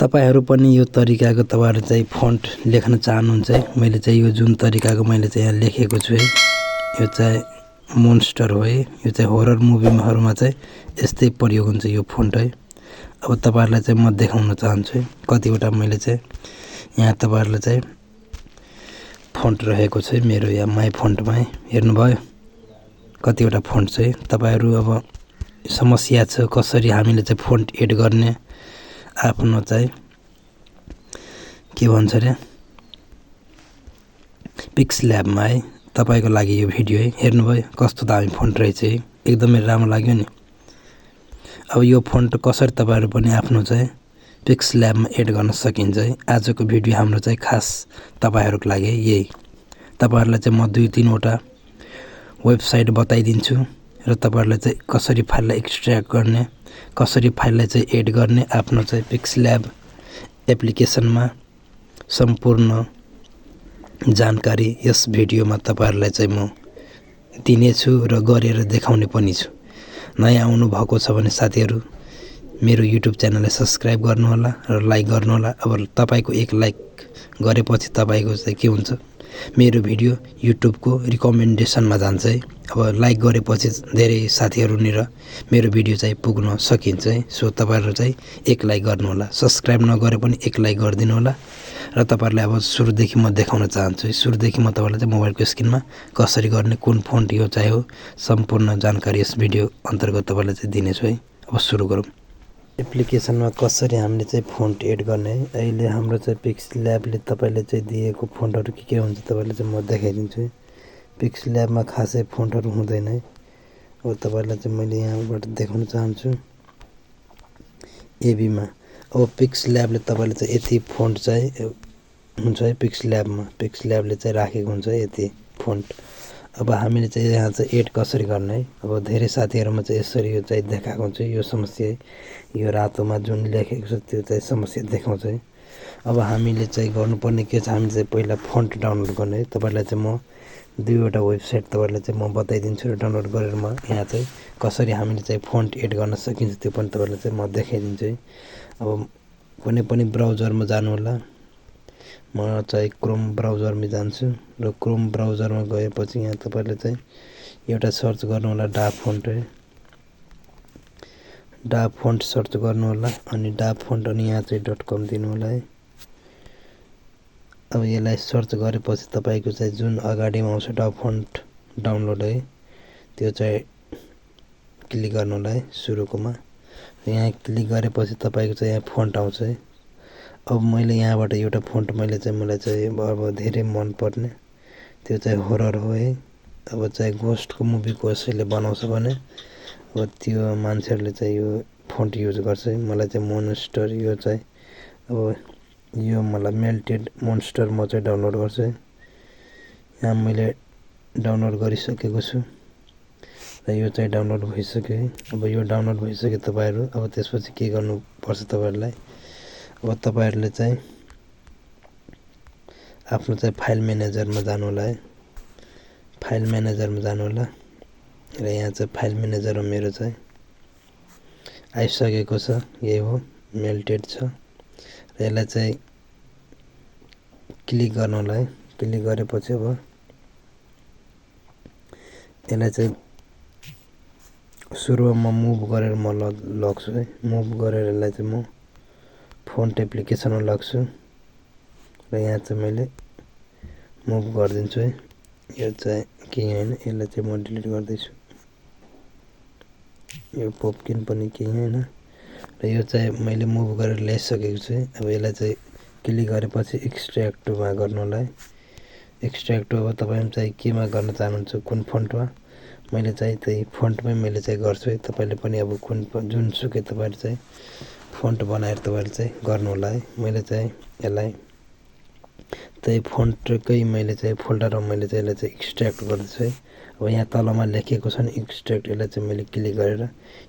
तपाईहरु पनि यो तरिकाको तपाईहरु चाहिँ फन्ट लेख्न चाहनुहुन्छ मैले चाहिँ यो जुन तरिकाको मैले चाहिँ यहाँ लेखेको छु है यो चाहिँ मोन्स्टर हो है यो चाहिँ होरर मुभीहरुमा चाहिँ यस्तै प्रयोग हुन्छ यो फन्ट है अब तपाईहरुलाई चाहिँ म देखाउन चाहन्छु कतिवटा मैले चाहिँ यहाँ तपाईहरुलाई चाहिँ फन्ट रहेको छ मेरो यहाँ माई फन्टमा हेर्नुभयो कतिवटा फन्ट चाहिँ तपाईहरु अब समस्या छ कसरी हामीले चाहिँ फन्ट एड गर्ने आफ्नो चाहिँ के भन्छ रे पिक्सल्याब मा है तपाईको लागि यो भिडियो है हेर्नुभयो कस्तो दामी फन्ट रहेछ है एकदमै राम्रो लाग्यो नि अब यो फन्ट कसरी तपाईहरु पनि आफ्नो चाहिँ पिक्सल्याब मा एड गर्न सकिन्छ है आजको भिडियो हाम्रो चाहिँ खास तपाईहरुको लागि यही तपाईहरुलाई चाहिँ म 2-3 वटा वेबसाइट बताइदिन्छु र तपाईहरुलाई चाहिँ कसरी फाइललाई एक्सट्र्याक्ट गर्ने कसरी फाइललाई चाहिँ एड गर्ने आफ्नो चाहिँ पिक्सल्याब एप्लिकेसनमा सम्पूर्ण जानकारी यस भिडियोमा तपाईहरुलाई चाहिँ म दिनेछु र गरेर देखाउने पनि छु नयाँ आउनु भएको छ भने साथीहरु मेरो युट्युब च्यानललाई सब्स्क्राइब गर्नु होला र लाइक गर्नु होला अब तपाईको एक लाइक गरेपछि तपाईको चाहिँ के हुन्छ मेरो भिडियो युट्युब को रिकमेन्डेसनमा जान्छ है अब लाइक गरेपछि धेरै साथीहरु नि र मेरो भिडियो चाहिँ पुग्न सकिन्छ है सो तपाईहरु चाहिँ एक लाइक गर्नु होला सब्स्क्राइब नगरे पनि एक लाइक गर्दिनु होला र तपाईहरुलाई अब सुरुदेखि म देखाउन चाहन्छु सुरुदेखि म तपाईहरुलाई चाहिँ मोबाइलको स्क्रिनमा कसरी गर्ने कुन फन्ट यो चाहिँ हो सम्पूर्ण जानकारी यस भिडियो अन्तर्गत तपाईहरुलाई चाहिँ दिनेछु है अब सुरु गरौँ एप्लिकेसनमा कसरी हामीले चाहिँ फन्ट एड गर्ने है अहिले हाम्रो चाहिँ पिक्सल्याबले तपाईले चाहिँ दिएको फन्टहरु के हुन्छ तपाईले चाहिँ म देखाइदिन्छु है पिक्सल्याबमा खासै फन्टहरु हुँदैन है अब तपाईलाई चाहिँ मैले यहाँबाट देखाउन चाहन्छु एबी मा अब पिक्सल्याबले तपाईले चाहिँ यति फन्ट चाहिँ हुन्छ है पिक्सल्याबले चाहिँ राखेको हुन्छ यति फन्ट अब हामीले चाहिँ यहाँ चाहिँ एड कसरी गर्ने है अब धेरै साथीहरुमा चाहिँ यसरी यो चाहिँ देखाएको हुन्छ यो समस्या है यो रातोमा जुन लेखेको छ त्यो चाहिँ समस्या देखाउँछ है अब हामीले चाहिँ गर्नुपर्ने के छ हामीले चाहिँ पहिला फन्ट डाउनलोड गर्ने है तपाईलाई चाहिँ म 2 वटा वेबसाइट तपाईलाई चाहिँ म बताइदिन्छु र डाउनलोड गरेर म यहाँ चाहिँ कसरी हामीले चाहिँ फन्ट एड गर्न सकिन्छ त्यो पनि तपाईलाई चाहिँ म देखाइदिन्छु है अब कुनै पनि ब्राउजरमा जानु होला म चाहिँ क्रोम ब्राउजरमा जान्छु र क्रोम ब्राउजरमा गएपछि यहाँ तपाईले चाहिँ एउटा सर्च गर्नु होला डा फन्ट है डा फन्ट सर्च गर्नु होला अनि डा फन्ट अनि यहाँ चाहिँ .com दिनु होला है अब यसलाई सर्च गरेपछि तपाईको चाहिँ जुन अगाडिमा आउँछ डा फन्ट डाउनलोड है त्यो चाहिँ क्लिक गर्नु होला है सुरुकोमा यहाँ क्लिक गरेपछि तपाईको चाहिँ यहाँ फन्ट आउँछ है अब मैले यहाँबाट एउटा फन्ट मैले चाहिँ मलाई चाहिँ अब धेरै मन पर्ने त्यो चाहिँ होरर हो है अब चाहिँ घोस्टको मुभी कसैले बनाउँछ भने अब त्यो मान्छेहरुले चाहिँ यो फन्ट युज गर्छ है मलाई चाहिँ मोन्स्टर यो चाहिँ अब यो मलाई मेल्टेड मोन्स्टर म चाहिँ डाउनलोड गर्छु है यहाँ मैले डाउनलोड गरिसकेको छु र यो चाहिँ डाउनलोड भइसक्यो है अब यो डाउनलोड भइसक्यो तपाईहरु अब त्यसपछि के गर्नु पर्छ तपाईहरुलाई अब तपाईहरुले चाहिँ आफ्नो चाहिँ फाइल म्यानेजरमा जानु होला है फाइल म्यानेजरमा जानु होला र यहाँ चाहिँ फाइल म्यानेजरमा मेरो चाहिँ आइसकेको छ यही हो मेल्टेड छ र यसलाई चाहिँ क्लिक गर्नु होला है क्लिक गरेपछि अब यसलाई चाहिँ सुरुमा म मुभ गरेर म लग्छु है मुभ गरेर यसलाई चाहिँ म फन्ट एप्लिकेसनमा लाग्छु र यहाँ चाहिँ मैले मुभ गर्दिन्छु है यो चाहिँ केही हैन यसलाई चाहिँ म डिलिट गर्दैछु यो पपकिन पनि केही हैन र यो चाहिँ मैले मुभ गरेर ल्याइसकेको छु अब यसलाई चाहिँ क्लिक गरेपछि एक्सट्र्याक्टमा गर्नु होला है एक्सट्र्याक्ट अब तपाईहरु चाहिँ केमा गर्न चाहनुहुन्छ कुन फन्टमा मैले चाहिँ त्यही फन्टमै मैले चाहिँ गर्छु है तपाईले पनि अब कुन जुनसुकै तपाईहरु चाहिँ फन्ट बनाएर तपाईहरुले चाहिँ गर्नु होला है मैले चाहिँ यसलाई त्यही फन्टकै मैले चाहिँ फोल्डरमा मैले चाहिँ यसलाई चाहिँ एक्सट्र्याक्ट गर्दैछु है अब यहाँ तलमा लेखेको छ नि एक्सट्र्याक्ट यसलाई चाहिँ मैले क्लिक गरेर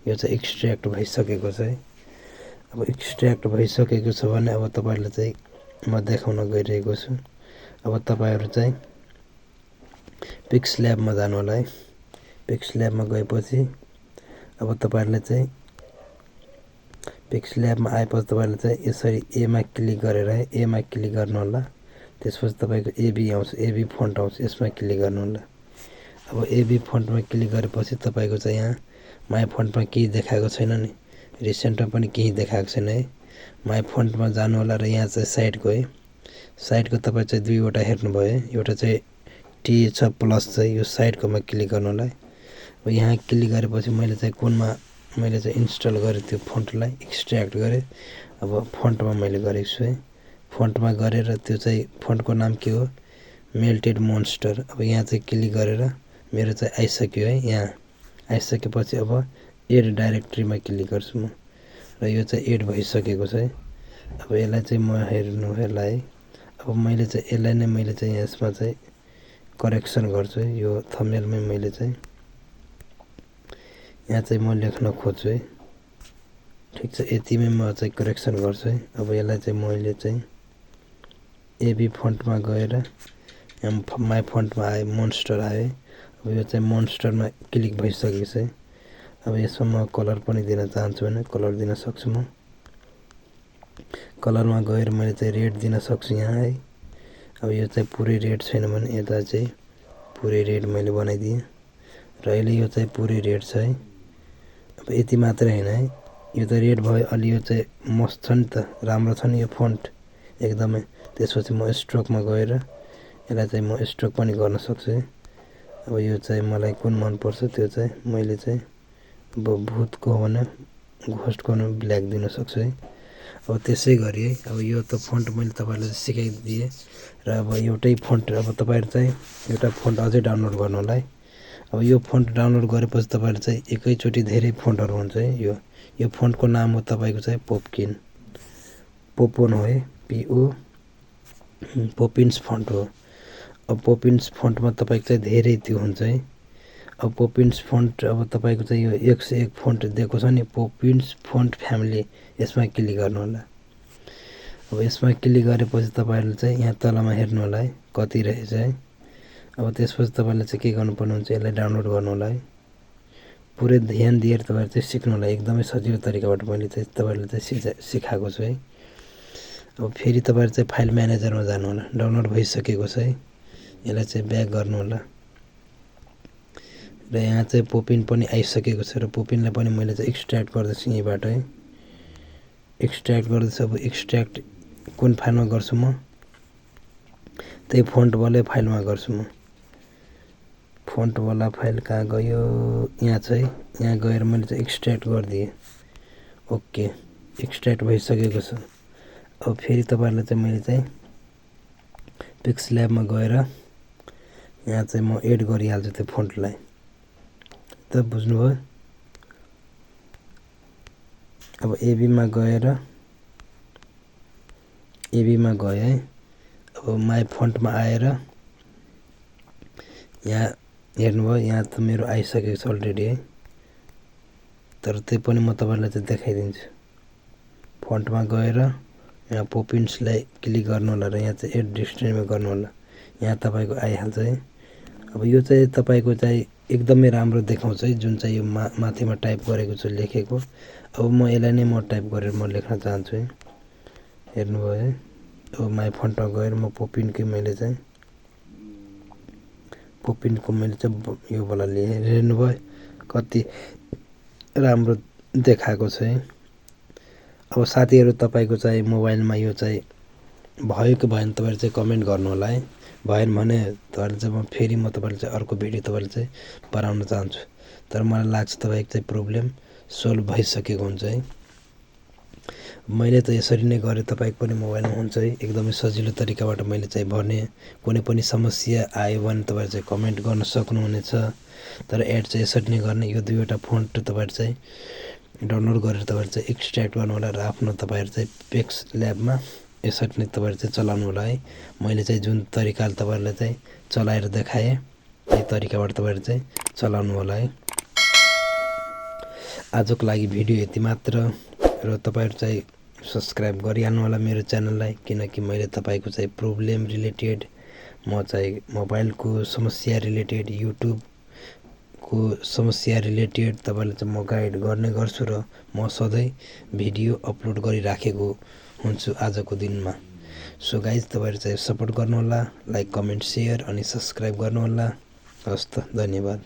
यो चाहिँ एक्सट्र्याक्ट भइसकेको छ है अब एक्सट्र्याक्ट भइसकेको छ भने अब तपाईहरुले चाहिँ म देखाउन गइरहेको छु अब तपाईहरु चाहिँ पिक्सल्याबमा जानु होला है पिक्सल्याबमा गएपछि अब तपाईहरुले चाहिँ पिक्सल्याबमा आएपछि तपाईले चाहिँ यसरी ए मा क्लिक गरेर ए मा क्लिक गर्नु होला। त्यसपछि तपाईको एबी आउँछ, एबी फन्ट आउँछ, यसमा क्लिक गर्नु होला। अब एबी फन्टमा क्लिक गरेपछि तपाईको चाहिँ यहाँ माई फन्टमा केही देखाएको छैन नि, रिसेन्टमा पनि केही देखाएको छैन है। माई फन्टमा जानु होला र यहाँ चाहिँ साइडको है, साइडको तपाईँ चाहिँ दुईवटा हेर्नुभयो है, एउटा चाहिँ टी छ प्लस चाहिँ यो साइडकोमा क्लिक गर्नु होला है। अब यहाँ क्लिक गरेपछि मैले चाहिँ कुनमा मैले चाहिँ इन्स्टल गरेँ त्यो फन्टलाई एक्सट्र्याक्ट गरेँ। अब फन्टमा मैले गरेको छु है, फन्टमा गरेर त्यो चाहिँ फन्टको नाम के हो, मेल्टेड मोन्स्टर। अब यहाँ चाहिँ क्लिक गरेर मेरो चाहिँ आइसक्यो है। यहाँ आइसकेपछि अब एड डाइरेक्टरीमा क्लिक गर्छु म र यो चाहिँ एड भइसकेको छ है। अब यसलाई चाहिँ म हेर्नु होला है। अब मैले चाहिँ यसलाई नै मैले चाहिँ यसमा चाहिँ करेक्सन गर्छु है। यो थम्बनेलमै मैले चाहिँ यहाँ चाहिँ म लेख्न खोज्छु है, ठिक छ, यतिमै म चाहिँ करेक्सन गर्छु है। अब यसलाई चाहिँ मैले चाहिँ एबी फन्टमा गएर यहाँ माई फन्टमा आयो, मोन्स्टर आयो है। अब यो चाहिँ मोन्स्टरमा क्लिक भइसकेको छ है। अब यसमा म कलर पनि दिन चाहन्छु भने कलर दिन सक्छु म। कलरमा गएर मैले चाहिँ रेड दिन सक्छु यहाँ है। अब यो चाहिँ पुरै रेड छैन भने यता चाहिँ पुरै रेड मैले बनाइदिएँ र अहिले यो चाहिँ पुरै रेड छ है। अब यति मात्रै हैन है, यो त रेड भयो, अलि यो चाहिँ मस्त छ नि त, राम्रो छ नि यो फन्ट एकदमै। त्यसपछि म स्ट्रोकमा गएर यसलाई चाहिँ म स्ट्रोक पनि गर्न सक्छु है। अब यो चाहिँ मलाई कुन मन पर्छ त्यो चाहिँ मैले चाहिँ अब भूतको हो भने घोस्टको हो भने ब्ल्याक दिन सक्छु है। अब त्यसै गरी है, अब यो त फन्ट मैले तपाईहरुलाई सिकाइदिएँ र अब एउटै फन्ट अब तपाईहरु चाहिँ एउटा फन्ट अझै डाउनलोड गर्नु होला है। अब यो फन्ट डाउनलोड गरेपछि तपाईहरु चाहिँ एकैचोटी धेरै फन्टहरु हुन्छ है। यो फन्टको नाम हो तपाईको चाहिँ पोपकिन, पोपोन हो है, पीओ पोपिन्स फन्ट हो। अब पोपिन्स फन्टमा तपाईको चाहिँ धेरै त्यो हुन्छ है। अब पोपिन्स फन्ट अब तपाईको चाहिँ यो 101 फन्ट दिएको छ नि, पोपिन्स फन्ट फ्यामिली, यसमा क्लिक गर्नु होला। अब यसमा क्लिक गरेपछि तपाईहरुले चाहिँ यहाँ तलमा हेर्नु होला है कति रहेछ है। अब त्यसपछि तपाईले चाहिँ के गर्नुपर्ने हुन्छ, यसलाई डाउनलोड गर्नु होला है। पुरै ध्यान दिएर तपाईहरु चाहिँ सिक्नु होला, एकदमै सजिलो तरिकाबाट मैले चाहिँ तपाईहरुलाई चाहिँ सिकाएको छु है। अब फेरि तपाईहरु चाहिँ फाइल म्यानेजरमा जानु होला, डाउनलोड भइसकेको छ है। यसलाई चाहिँ ब्याक गर्नु होला र यहाँ चाहिँ पोपिन पनि आइसकेको छ र पोपिनलाई पनि मैले चाहिँ एक्सट्र्याक्ट गर्दैछु यहीबाट है। एक्सट्र्याक्ट गर्दैछु। अब एक्सट्र्याक्ट कुन फाइलमा गर्छु म, त्यही फन्ट वाला फाइलमा गर्छु म। फन्ट वाला फाइल कहाँ गयो, यहाँ छ है। यहाँ गएर मैले चाहिँ एक्सट्र्याक्ट गरिदिएँ। ओके, एक्सट्र्याक्ट भइसकेको छ। अब फेरि तपाईहरुलाई चाहिँ मैले चाहिँ पिक्सल्याबमा गएर यहाँ चाहिँ म एड गरिहाल्छु त्यो फन्टलाई, त बुझ्नुभयो। अब एबीमा गएर एबीमा गए है। अब माई फन्टमा आएर यहाँ हेर्नुभयो, यहाँ त मेरो आइसकेको छ अलरेडी है। तर त्यो पनि म तपाईहरुलाई चाहिँ देखाइदिन्छु। फन्टमा गएर यहाँ पोपिन्सलाई क्लिक गर्नु होला र यहाँ चाहिँ एड डिक्सनरीमा गर्नु होला, यहाँ तपाईको आइहाल्छ है। अब यो चाहिँ तपाईको चाहिँ एकदमै राम्रो देखाउँछ है, जुन चाहिँ यो माथिमा टाइप गरेको छु लेखेको। अब म यसलाई नै म टाइप गरेर म लेख्न चाहन्छु है, हेर्नुभयो है। अब माई फन्टमा गएर म पोपिनकै मैले चाहिँ पोपिनको मैले चाहिँ यो वाला लिए, हेर्नुभयो कति राम्रो देखाएको छ है। अब साथीहरु तपाईको चाहिँ मोबाइलमा यो चाहिँ भयो कि भएन तपाईहरु चाहिँ कमेन्ट गर्नु होला है। भएन भने तपाईहरुले चाहिँ म फेरि म तपाईहरुलाई चाहिँ अर्को भिडियो तपाईहरुले चाहिँ बनाउन चाहन्छु। तर मलाई लाग्छ तपाईको चाहिँ प्रब्लम सोल्भ भइसकेको हुन्छ है। मैले त यसरी नै गरे, तपाईको पनि मोबाइलमा हुन्छ है। एकदमै सजिलो तरिकाबाट मैले चाहिँ भने, कुनै पनि समस्या आयो भने तपाईहरु चाहिँ कमेन्ट गर्न सक्नुहुनेछ। तर एड चाहिँ यसरी नै गर्ने, यो दुईवटा फन्ट तपाईहरु चाहिँ डाउनलोड गरेर तपाईहरु चाहिँ एक्सट्र्याक्ट गर्नु होला र आफ्नो तपाईहरु चाहिँ पिक्सल्याबमा यसरी नै तपाईहरु चाहिँ चलाउनु होला है। मैले चाहिँ जुन तरिकाले तपाईहरुलाई चाहिँ चलाएर देखाएँ, यही तरिकाबाट तपाईहरु चाहिँ चलाउनु होला है। आजको लागि भिडियो यति मात्र र तपाईहरु चाहिँ सब्स्क्राइब गरिहाल्नु होला मेरो च्यानललाई, किनकि मैले तपाईको चाहिँ प्रब्लम रिलेटेड, म चाहिँ मोबाइलको समस्या रिलेटेड, युट्युबको को समस्या रिलेटेड तपाईलाई चाहिँ म गाइड गर्ने गर्छु र म सधैँ भिडियो अपलोड गरिराखेको हुन्छु आजको दिनमा। सो गाइज तपाईहरु चाहिँ सपोर्ट गर्नुहोला, लाइक कमेन्ट शेयर अनि सब्स्क्राइब गर्नुहोला। हस्त धन्यवाद।